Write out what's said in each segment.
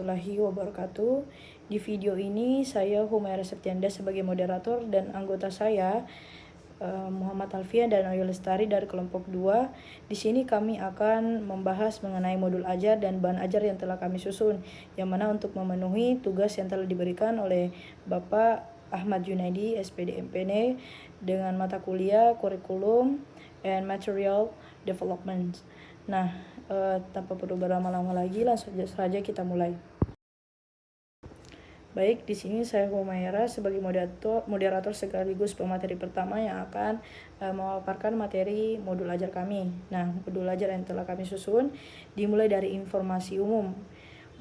warahmatullahi wabarakatuh. Di video ini saya Humaira Septianda sebagai moderator dan anggota saya Muhammad Alfian dan Ayu Lestari dari kelompok 2. Di sini kami akan membahas mengenai modul ajar dan bahan ajar yang telah kami susun, yang mana untuk memenuhi tugas yang telah diberikan oleh Bapak Ahmad Junaidi, SPD MPN, dengan mata kuliah Kurikulum and Material Development. Nah, tanpa perlu berlama-lama lagi, langsung saja kita mulai. Baik, di sini saya Humaira sebagai moderator sekaligus pemateri pertama yang akan memaparkan materi modul ajar kami. Nah, modul ajar yang telah kami susun dimulai dari informasi umum.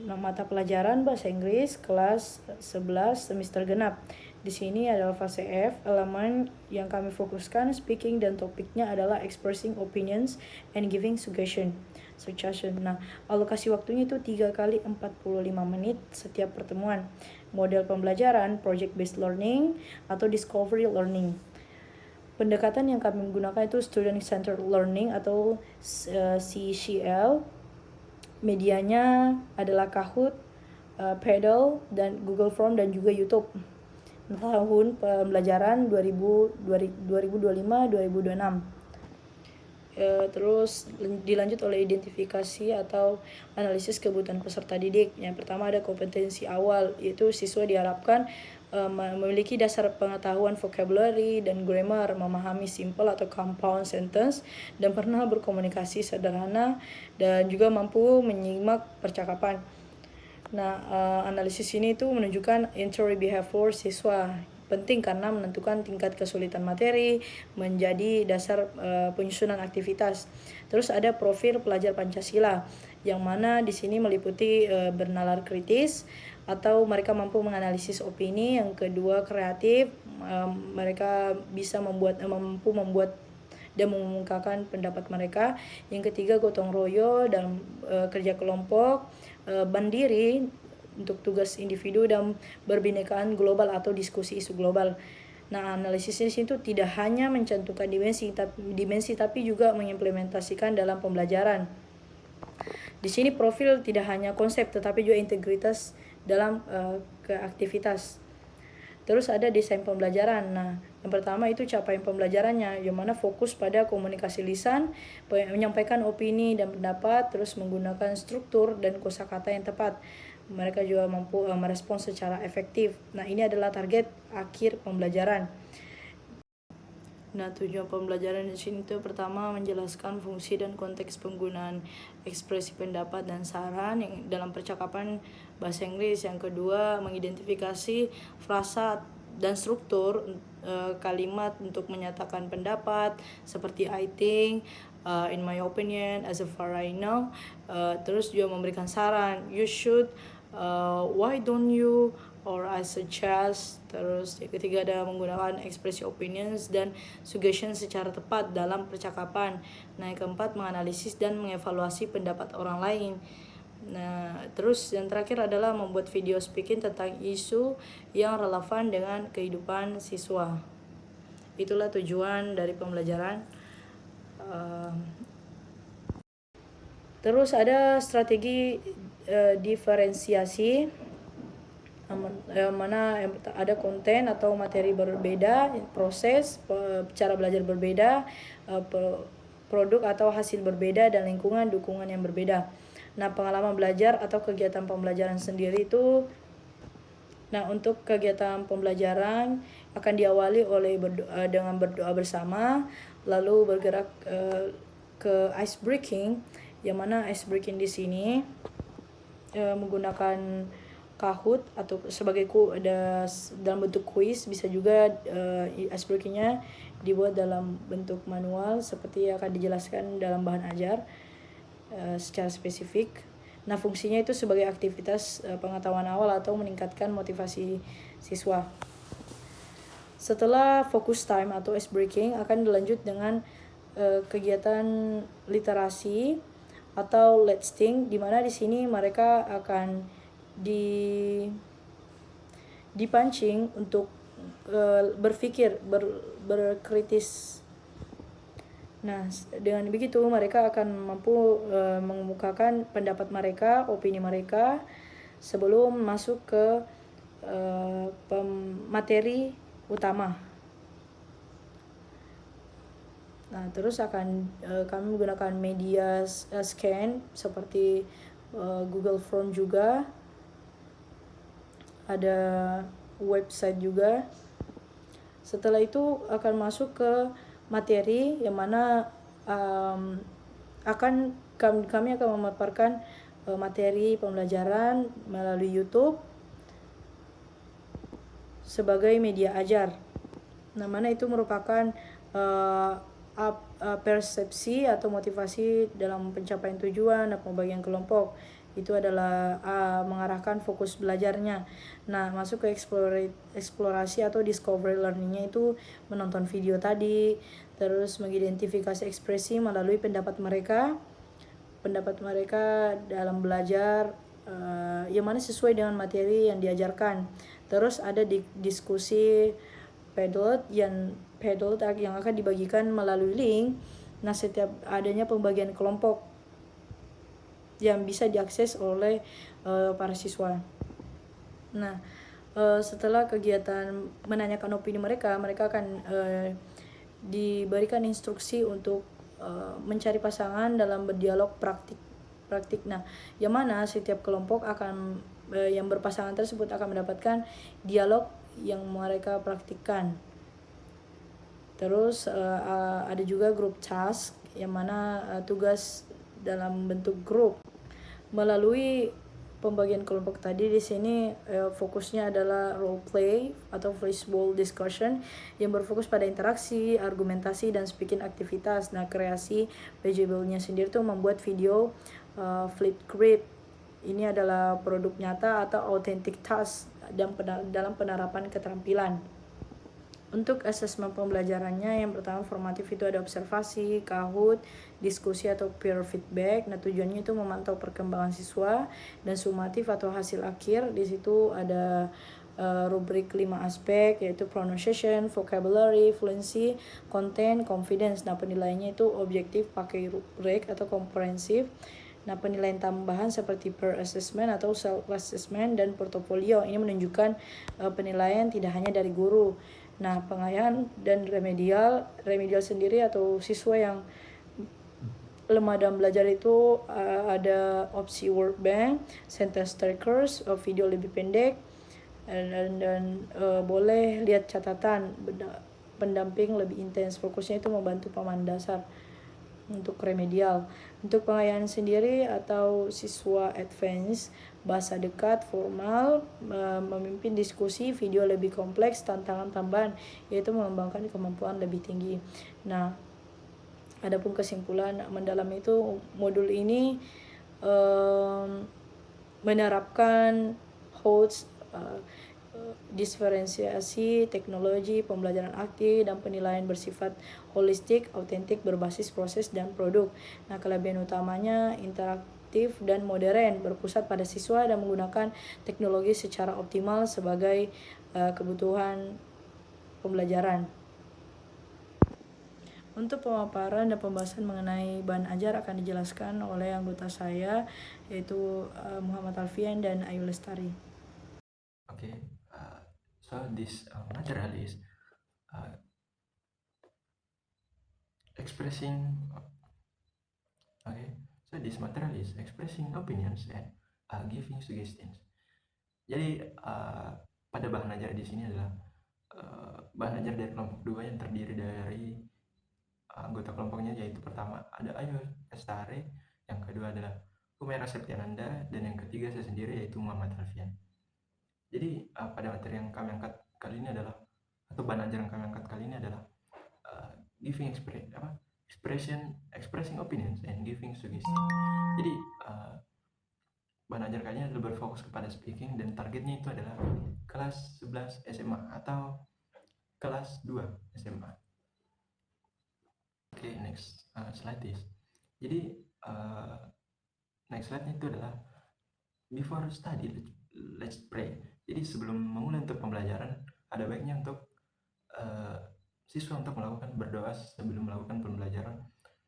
Mata pelajaran Bahasa Inggris kelas 11 semester genap. Di sini adalah fase F, elemen yang kami fokuskan speaking dan topiknya adalah expressing opinions and giving suggestion. Nah, alokasi waktunya itu 3 kali 45 menit setiap pertemuan. Model pembelajaran project based learning atau discovery learning. Pendekatan yang kami gunakan itu student centered learning atau CCL. Medianya adalah Kahoot, Paddle, dan Google Form dan juga YouTube. Tahun pembelajaran 2025-2026. Terus dilanjut oleh identifikasi atau analisis kebutuhan peserta didik. Yang pertama ada kompetensi awal, yaitu siswa diharapkan memiliki dasar pengetahuan vocabulary dan grammar, memahami simple atau compound sentence, dan pernah berkomunikasi sederhana, dan juga mampu menyimak percakapan. Nah, analisis ini tuh menunjukkan inquiry behavior siswa. Penting karena menentukan tingkat kesulitan materi, menjadi dasar penyusunan aktivitas. Terus ada profil pelajar Pancasila, yang mana di sini meliputi bernalar kritis atau mereka mampu menganalisis opini. Yang kedua kreatif, mereka bisa mampu membuat dan mengungkapkan pendapat mereka. Yang ketiga gotong royong dalam kerja kelompok, mandiri untuk tugas individu, dan berbinekaan global atau diskusi isu global. Nah, analisis itu tidak hanya mencantumkan dimensi tapi juga mengimplementasikan dalam pembelajaran. Di sini profil tidak hanya konsep tetapi juga integritas dalam keaktivitas. Terus ada desain pembelajaran. Nah, yang pertama itu capaian pembelajarannya, yang mana fokus pada komunikasi lisan, menyampaikan opini dan pendapat, terus menggunakan struktur dan kosakata yang tepat. Mereka juga mampu merespons secara efektif. Nah, ini adalah target akhir pembelajaran. Nah, tujuan pembelajaran di sini itu pertama menjelaskan fungsi dan konteks penggunaan ekspresi pendapat dan saran yang dalam percakapan bahasa Inggris. Yang kedua, mengidentifikasi frasa dan struktur kalimat untuk menyatakan pendapat seperti I think, in my opinion, as far I know. Terus juga memberikan saran, you should, why don't you, or I suggest. Terus yang ketiga ada menggunakan ekspresi opinions dan suggestion secara tepat dalam percakapan. Nah, yang keempat menganalisis dan mengevaluasi pendapat orang lain. Nah, terus yang terakhir adalah membuat video speaking tentang isu yang relevan dengan kehidupan siswa. Itulah tujuan dari pembelajaran. Terus ada strategi diferensiasi, mana ada konten atau materi berbeda, proses cara belajar berbeda, produk atau hasil berbeda, dan lingkungan dukungan yang berbeda. Nah, pengalaman belajar atau kegiatan pembelajaran sendiri itu, nah untuk kegiatan pembelajaran akan diawali oleh dengan berdoa bersama, lalu bergerak ke ice breaking, yang mana ice breaking di sini menggunakan Kahoot atau sebagai dalam bentuk kuis, bisa juga ice breakingnya dibuat dalam bentuk manual seperti yang akan dijelaskan dalam bahan ajar secara spesifik. Nah, fungsinya itu sebagai aktivitas pengetahuan awal atau meningkatkan motivasi siswa. Setelah focus time atau ice breaking akan dilanjut dengan kegiatan literasi atau let's think, di mana di sini mereka akan dipancing untuk berpikir, berkritis. Nah, dengan begitu mereka akan mampu mengemukakan pendapat mereka, opini mereka sebelum masuk ke materi utama. Nah, terus akan kami menggunakan media scan seperti Google Form juga, ada website juga. Setelah itu akan masuk ke materi yang mana kami akan memaparkan materi pembelajaran melalui YouTube sebagai media ajar. Nah, mana itu merupakan persepsi atau motivasi dalam pencapaian tujuan dan pembagian kelompok. Itu adalah mengarahkan fokus belajarnya. Nah, masuk ke eksplorasi atau discovery learningnya itu menonton video tadi, terus mengidentifikasi ekspresi melalui pendapat mereka dalam belajar yang mana sesuai dengan materi yang diajarkan. Terus ada diskusi Padlet yang akan dibagikan melalui link. Nah, setiap adanya pembagian kelompok yang bisa diakses oleh para siswa. Nah, setelah kegiatan menanyakan opini mereka akan diberikan instruksi untuk mencari pasangan dalam berdialog praktik. Nah, yang mana setiap kelompok akan yang berpasangan tersebut akan mendapatkan dialog yang mereka praktikkan. Terus ada juga group task yang mana tugas dalam bentuk grup. Melalui pembagian kelompok tadi di sini fokusnya adalah role play atau flashball discussion yang berfokus pada interaksi, argumentasi dan speaking aktivitas. Nah, kreasi PJBL-nya sendiri tuh membuat video Flipgrid. Ini adalah produk nyata atau authentic task dalam penerapan keterampilan. Untuk asesmen pembelajarannya, yang pertama formatif itu ada observasi, Kahoot, diskusi atau peer feedback. Nah, tujuannya itu memantau perkembangan siswa. Dan sumatif atau hasil akhir, di situ ada rubrik 5 aspek, yaitu pronunciation, vocabulary, fluency, content, confidence. Nah, penilaiannya itu objektif pakai rubrik atau komprehensif. Nah, penilaian tambahan seperti peer assessment atau self assessment dan portofolio ini menunjukkan penilaian tidak hanya dari guru. Nah, pengayaan dan remedial sendiri atau siswa yang lemah dalam belajar itu ada opsi word bank, sentence trackers, video lebih pendek, dan boleh lihat catatan pendamping lebih intens. Fokusnya itu membantu pemahaman dasar. Untuk remedial, untuk pengayaan sendiri atau siswa advance, bahasa dekat, formal, memimpin diskusi, video lebih kompleks, tantangan tambahan yaitu mengembangkan kemampuan lebih tinggi. Nah, adapun kesimpulan mendalam itu modul ini menerapkan HOTS, diferensiasi, teknologi, pembelajaran aktif, dan penilaian bersifat holistik, autentik, berbasis proses dan produk. Nah, kelebihan utamanya interaktif dan modern, berpusat pada siswa dan menggunakan teknologi secara optimal sebagai kebutuhan pembelajaran. Untuk pemaparan dan pembahasan mengenai bahan ajar akan dijelaskan oleh anggota saya, yaitu Muhammad Alfian dan Ayu Lestari. Okay, so this material is expressing. Okay, so this material is expressing opinions and giving suggestions. Jadi pada bahan ajar di sini adalah bahan ajar dari kelompok 2 yang terdiri dari anggota kelompoknya, yaitu pertama ada Ayu Lestari, yang kedua adalah Humaira Septiananda, dan yang ketiga saya sendiri yaitu Muhammad Alfian. Jadi pada materi yang kami angkat kali ini adalah, atau bahan ajar yang kami angkat kali ini adalah expressing opinions and giving suggestion. Jadi bahan ajar kali ini adalah berfokus kepada speaking dan targetnya itu adalah kelas 11 SMA atau kelas 2 SMA. Oke, next slide is. Jadi next slide itu adalah before study let's pray. Jadi sebelum memulai untuk pembelajaran, ada baiknya untuk siswa untuk melakukan berdoa sebelum melakukan pembelajaran,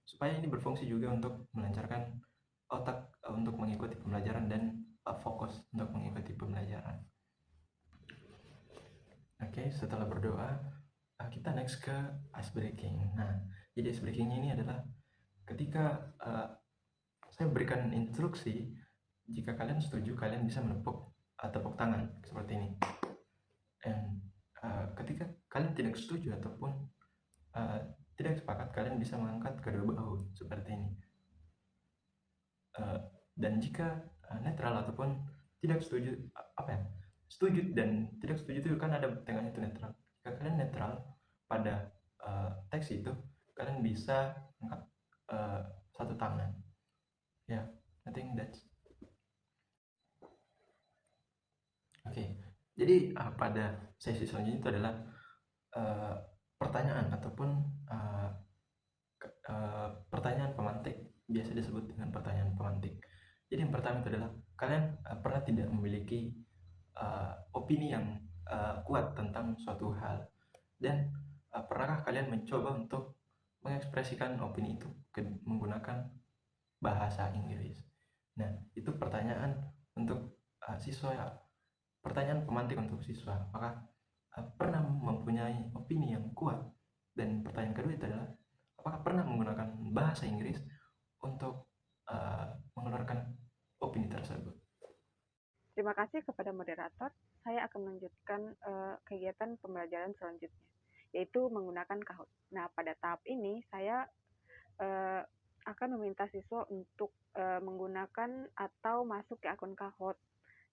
supaya ini berfungsi juga untuk melancarkan otak untuk mengikuti pembelajaran dan fokus untuk mengikuti Oke, setelah berdoa, kita next ke ice breaking. Nah, jadi ice breaking ini adalah ketika saya berikan instruksi, jika kalian setuju, kalian bisa menepuk tepuk tangan seperti ini. Dan ketika kalian tidak setuju ataupun tidak sepakat, kalian bisa mengangkat kedua bahu seperti ini. Dan jika netral ataupun tidak setuju, setuju dan tidak setuju itu kan ada tengahnya itu netral. Jika kalian netral pada teks itu, kalian bisa angkat satu tangan. Ya, I think that's oke. Jadi pada sesi selanjutnya itu adalah pertanyaan ataupun pertanyaan pemantik, biasa disebut dengan pertanyaan pemantik. Jadi yang pertama itu adalah kalian pernah tidak memiliki opini yang kuat tentang suatu hal, dan pernahkah kalian mencoba untuk mengekspresikan opini itu menggunakan bahasa Inggris? Nah, itu pertanyaan untuk siswa ya. Pertanyaan pemantik untuk siswa, apakah pernah mempunyai opini yang kuat? Dan pertanyaan kedua itu adalah apakah pernah menggunakan bahasa Inggris untuk mengeluarkan opini tersebut? Terima kasih kepada moderator. Saya akan melanjutkan kegiatan pembelajaran selanjutnya, yaitu menggunakan Kahoot. Nah, pada tahap ini saya akan meminta siswa untuk menggunakan atau masuk ke akun Kahoot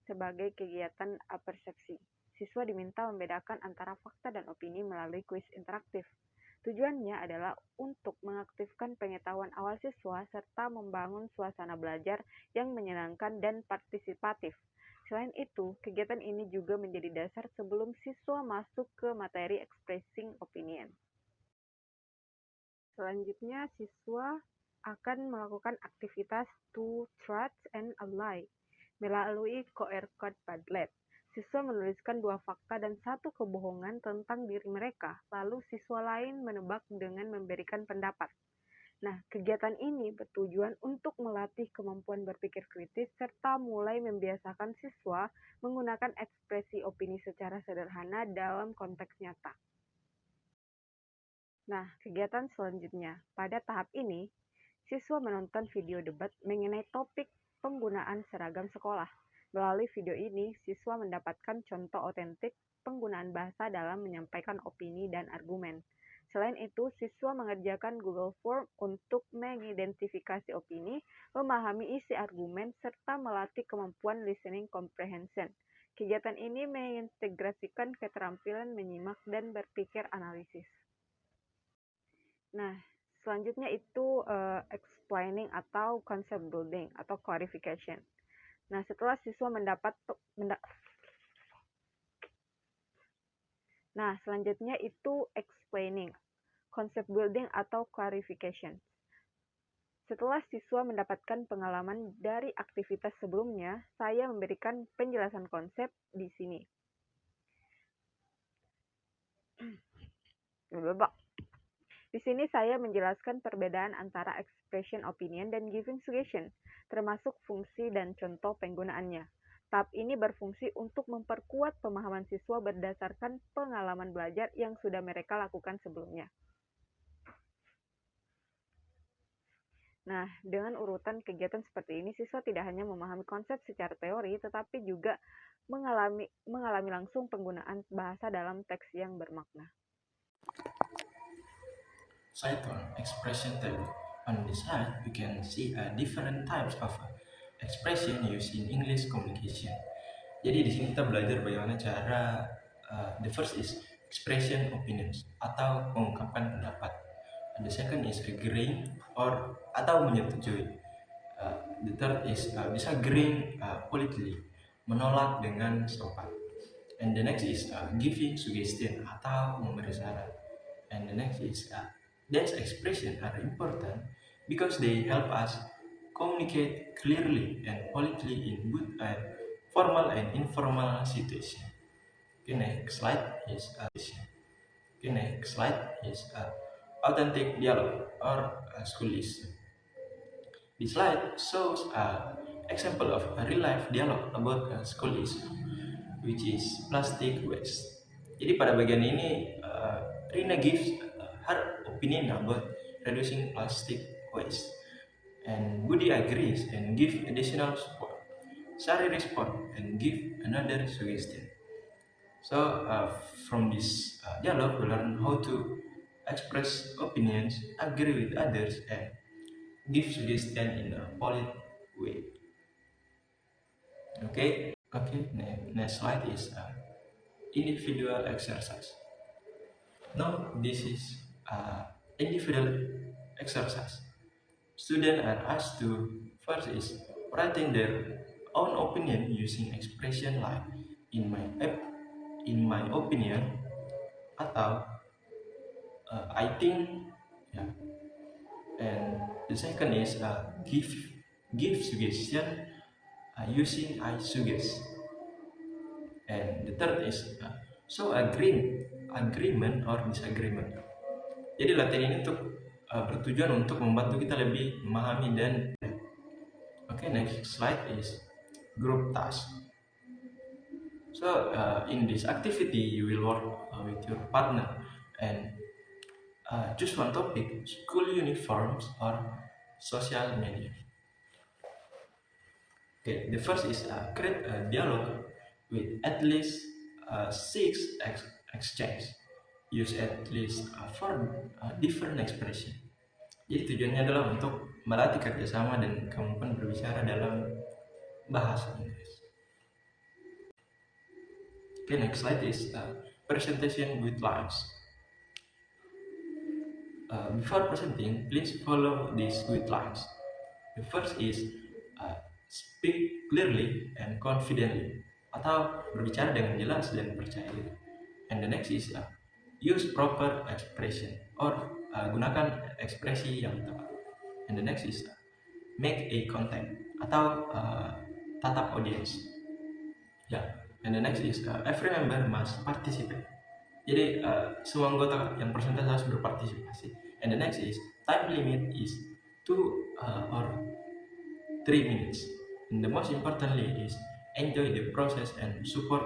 sebagai kegiatan persepsi. Siswa diminta membedakan antara fakta dan opini melalui kuis interaktif. Tujuannya adalah untuk mengaktifkan pengetahuan awal siswa serta membangun suasana belajar yang menyenangkan dan partisipatif. Selain itu, kegiatan ini juga menjadi dasar sebelum siswa masuk ke materi expressing opinion. Selanjutnya, siswa akan melakukan aktivitas to truth and a lie melalui QR code Padlet. Siswa menuliskan 2 fakta dan 1 kebohongan tentang diri mereka, lalu siswa lain menebak dengan memberikan pendapat. Nah, kegiatan ini bertujuan untuk melatih kemampuan berpikir kritis serta mulai membiasakan siswa menggunakan ekspresi opini secara sederhana dalam konteks nyata. Nah, kegiatan selanjutnya. Pada tahap ini, siswa menonton video debat mengenai topik penggunaan seragam sekolah. Melalui video ini, siswa mendapatkan contoh otentik penggunaan bahasa dalam menyampaikan opini dan argumen. Selain itu, siswa mengerjakan Google Form untuk mengidentifikasi opini, memahami isi argumen, serta melatih kemampuan listening comprehension. Kegiatan ini mengintegrasikan keterampilan menyimak dan berpikir analisis. Nah, selanjutnya itu explaining atau concept building atau clarification. Nah, setelah siswa Nah, selanjutnya itu explaining, concept building atau clarification. Setelah siswa mendapatkan pengalaman dari aktivitas sebelumnya, saya memberikan penjelasan konsep di sini. Di sini saya menjelaskan perbedaan antara expression opinion dan giving suggestion, termasuk fungsi dan contoh penggunaannya. Tahap ini berfungsi untuk memperkuat pemahaman siswa berdasarkan pengalaman belajar yang sudah mereka lakukan sebelumnya. Nah, dengan urutan kegiatan seperti ini, siswa tidak hanya memahami konsep secara teori, tetapi juga mengalami langsung penggunaan bahasa dalam teks yang bermakna. Cycle expression table. On this side, you can see different types of expression used in English communication. Jadi di sini kita belajar bagaimana cara the first is expression opinions atau mengungkapkan pendapat. And the second is agreeing atau menyetujui. The third is disagreeing politely, menolak dengan sopan. And the next is giving suggestion atau memberi saran. And the next is these expressions are important because they help us communicate clearly and politely in both formal and informal situation. Okay, next slide is authentic dialogue or school issue. This slide shows an example of a real life dialogue about a school issue, which is plastic waste. Jadi pada bagian ini Rina gives her opinion about reducing plastic waste, and Budi agrees and give additional support. Sari respond and give another suggestion. So from this dialogue, we learn how to express opinions, agree with others, and give suggestion in a polite way. Okay. Next slide is individual exercise. Now this is individual exercise. Students are asked to first is writing their own opinion using expression like in my opinion atau I think, yeah. And the second is give suggestion using I suggest. And the third is show agreement or disagreement. Jadi latihan ini untuk bertujuan untuk membantu kita lebih memahami dan next slide is group task. So in this activity you will work with your partner and choose one topic: school uniforms or social media. The first is create a dialogue with at least 6 exchange. Use at least 4 different expression. Jadi tujuannya adalah untuk melatih kerjasama dan kemampuan berbicara dalam bahasa Inggris. Next slide is presentation with lines. Before presenting, please follow these with lines. The first is speak clearly and confidently, atau berbicara dengan jelas dan percaya diri. And the next is use proper expression or gunakan ekspresi yang tepat. And the next is make a contact atau tatap audience. And the next is every member must participate. Jadi semua anggota yang presentasi harus berpartisipasi. And the next is time limit is 2 or 3 minutes. And the most importantly is enjoy the process and support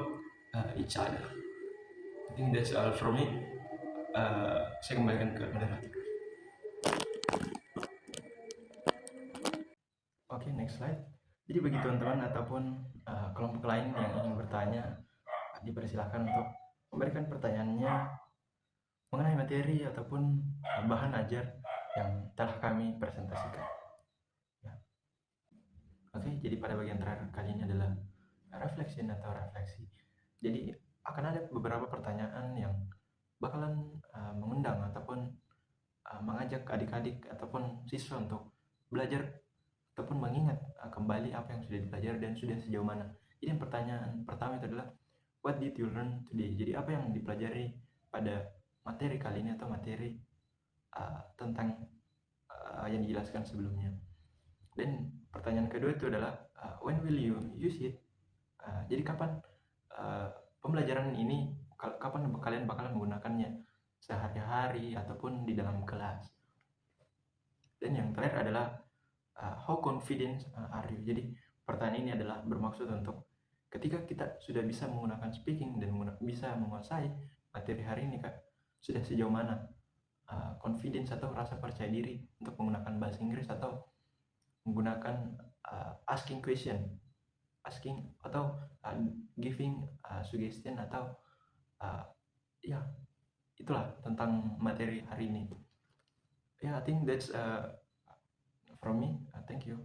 each other. I think that's all from me. Saya kembalikan ke moderator. Next slide. Jadi bagi teman-teman ataupun kelompok lain yang ingin bertanya, dipersilakan untuk memberikan pertanyaannya mengenai materi ataupun bahan ajar yang telah kami presentasikan. Jadi pada bagian terakhir kali ini adalah reflection atau refleksi. Jadi akan ada beberapa pertanyaan yang bakalan mengundang ataupun mengajak adik-adik ataupun siswa untuk belajar ataupun mengingat kembali apa yang sudah dipelajari dan sudah sejauh mana. Jadi yang pertanyaan pertama itu adalah what did you learn today? Jadi apa yang dipelajari pada materi kali ini atau materi tentang yang dijelaskan sebelumnya. Dan pertanyaan kedua itu adalah when will you use it? Jadi kapan pembelajaran ini, kapan kalian bakalan menggunakannya, sehari-hari ataupun di dalam kelas. Dan yang terakhir adalah how confident are you? Jadi pertanyaan ini adalah bermaksud untuk ketika kita sudah bisa menggunakan speaking dan bisa menguasai materi hari ini, sudah sejauh mana confidence atau rasa percaya diri untuk menggunakan bahasa Inggris atau menggunakan asking question, atau giving suggestion atau itulah tentang materi hari ini. I think that's from me. Thank you.